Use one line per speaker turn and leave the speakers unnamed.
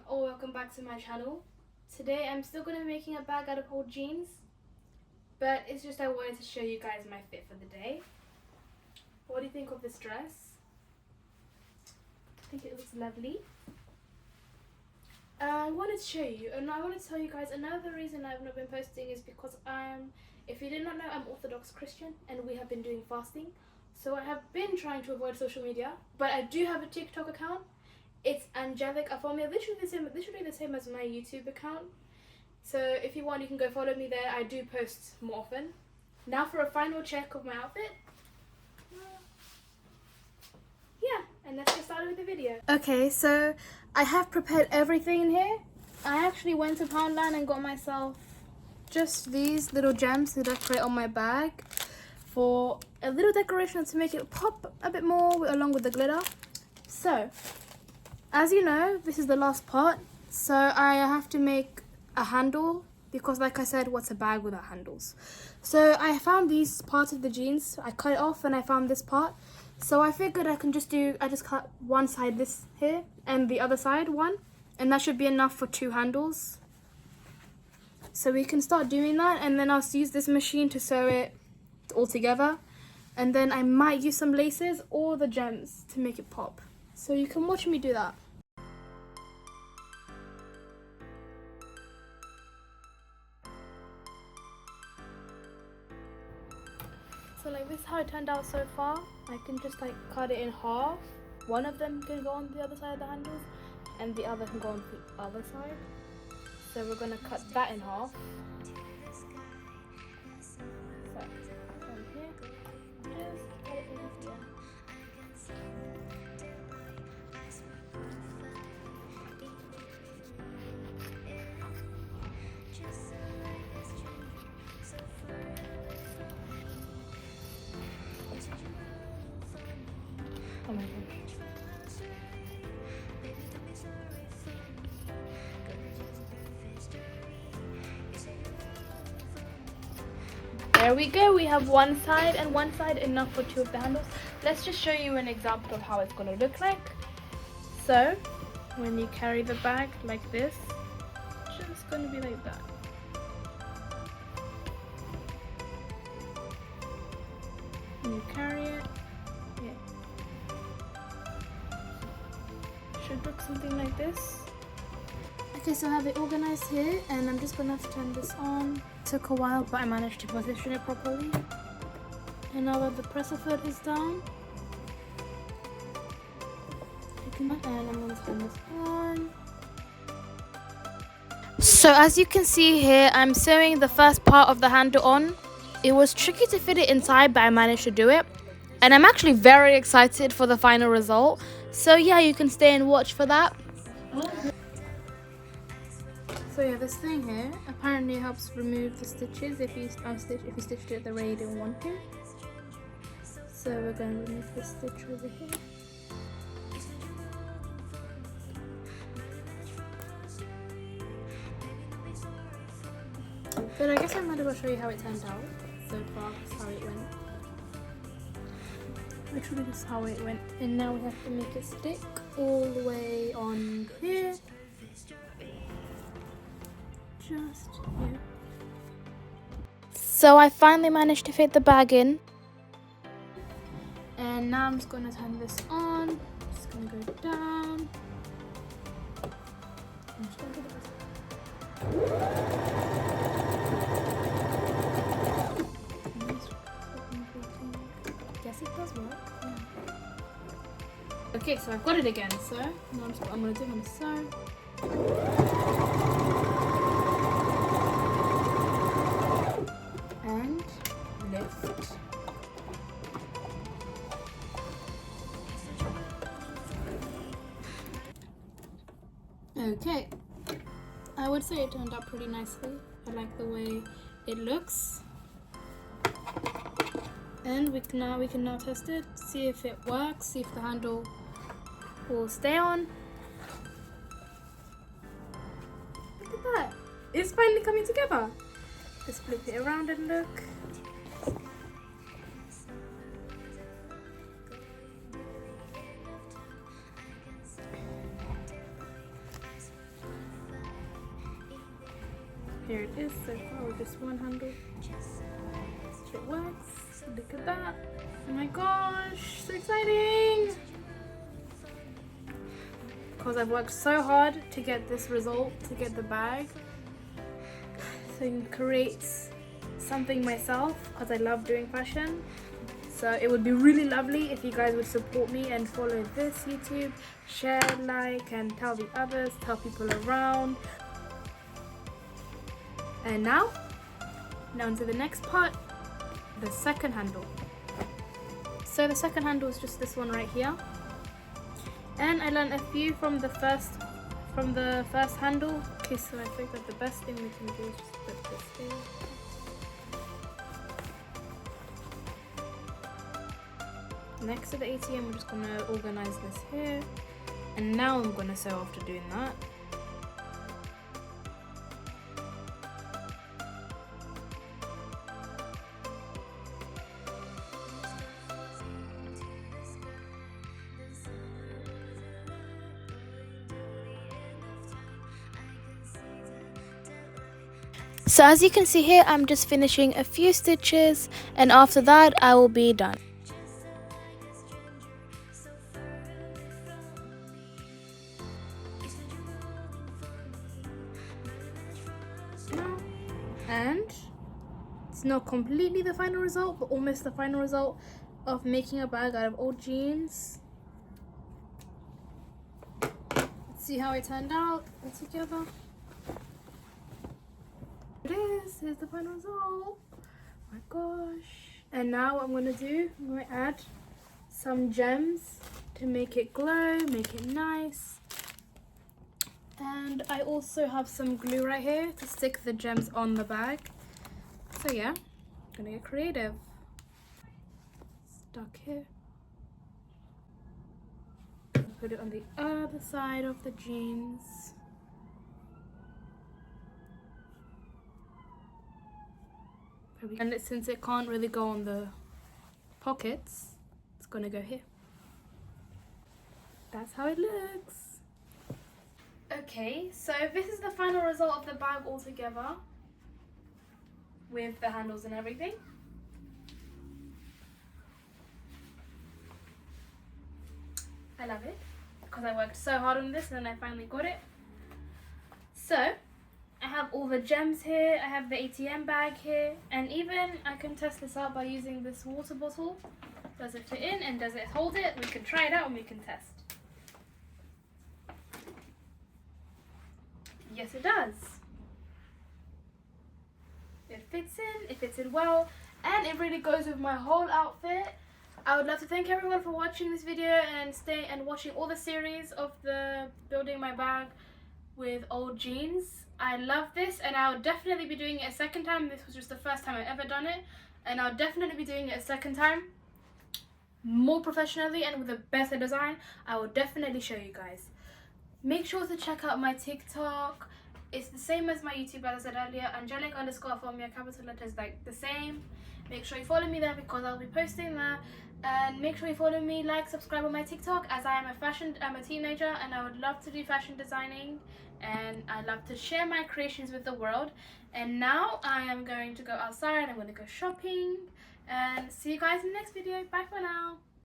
welcome back to my channel. Today I'm still going to be making a bag out of old jeans, but it's just I wanted to show you guys my fit for the day. What do you think of this dress? I think it looks lovely. I wanted to show you, and I wanted to tell you guys another reason I've not been posting is because if you did not know, I'm Orthodox Christian and we have been doing fasting. So I have been trying to avoid social media, but I do have a TikTok account. It's Angelic Afomia, literally the same as my YouTube account. So if you want, you can go follow me there. I do post more often. Now for a final check of my outfit. Yeah, and let's get started with the video. Okay, so I have prepared everything in here. I actually went to Poundland and got myself just these little gems to decorate on my bag for a little decoration to make it pop a bit more along with the glitter. So as you know, this is the last part, so I have to make a handle because, like I said, what's a bag without handles? So I found these parts of the jeans, I cut it off and I found this part. So I figured I just cut one side this here and the other side one, and that should be enough for 2 handles. So we can start doing that, and then I'll use this machine to sew it all together. And then I might use some laces or the gems to make it pop. So you can watch me do that. So like this is how it turned out so far. I can just cut it in half. One of them can go on the other side of the handles and the other can go on the other side. So we're gonna cut that in half. So from here, just cut it in here. Oh my gosh. There we go, we have one side and one side, enough for 2 of the handles. Let's just show you an example of how it's going to look like. So, when you carry the bag like this, it's just going to be like that. And you carry it, yeah. Should look something like this. Okay, so I have it organized here, and I'm just gonna have to turn this on. Took a while, but I managed to position it properly. And now that the presser foot is down, and I'm gonna turn this on. So as you can see here, I'm sewing the first part of the handle on. It was tricky to fit it inside, but I managed to do it. And I'm actually very excited for the final result. So yeah, you can stay and watch for that. So yeah, this thing here apparently helps remove the stitches if you stitched it the way you didn't want to. So we're going to remove this stitch over here. But I guess I might as well show you how it turned out so far, how it went. Literally just how it went. And now we have to make it stick all the way on here. Just here. So I finally managed to fit the bag in. And now I'm just going to turn this on. It's going to go down. I'm just going to do this. Guess it does work. Yeah. Okay, so I've got it again. So now I'm going to do, I'm going to sew. And lift. Okay, I would say it turned out pretty nicely. I like the way it looks. And we can now test it, see if it works, see if the handle will stay on. Look at that, it's finally coming together. Just flip it around and look. Here it is so far with this one handle. It works. Look at that. Oh my gosh, so exciting! Because I've worked so hard to get this result, to get the bag. So I can create something myself because I love doing fashion. So it would be really lovely if you guys would support me and follow this YouTube, share, like, and tell the others, tell people around. And now to the next part, the second handle. So the second handle is just this one right here. And I learned a few from the first handle. Okay, so I think that the best thing we can do is just put this here. Next to the ATM, we're just gonna organize this here. And now I'm gonna sew after doing that. So as you can see here, I'm just finishing a few stitches, and after that I will be done. And it's not completely the final result, but almost the final result of making a bag out of old jeans. Let's see how it turned out all together. It is. Here's the final result. Oh my gosh. And now what I'm going to do, I'm going to add some gems to make it glow, make it nice. And I also have some glue right here to stick the gems on the bag. So yeah, I'm going to get creative. Stuck here. Put it on the other side of the jeans. And since it can't really go on the pockets, it's gonna go here. That's how it looks. Okay, so this is the final result of the bag all together with the handles and everything. I love it because I worked so hard on this and then I finally got it. So I have all the gems here, I have the ATM bag here, and even I can test this out by using this water bottle. Does it fit in and does it hold it? We can try it out and we can test. Yes, it does. It fits in well, and it really goes with my whole outfit. I would love to thank everyone for watching this video and watching all the series of the building my bag with old jeans. I love this, and I'll definitely be doing it a second time. This was just the first time I've ever done it, and I'll definitely be doing it a second time more professionally and with a better design. I will definitely show you guys. Make sure to check out my TikTok. It's the same as my YouTube, as I said earlier, Angelic_Afomia, capital letters like the same. Make sure you follow me there because I'll be posting there. And make sure you follow me, like, subscribe on my TikTok, as I'm a teenager and I would love to do fashion designing, and I love to share my creations with the world. And now I am going to go outside, I'm going to go shopping, and see you guys in the next video. Bye for now.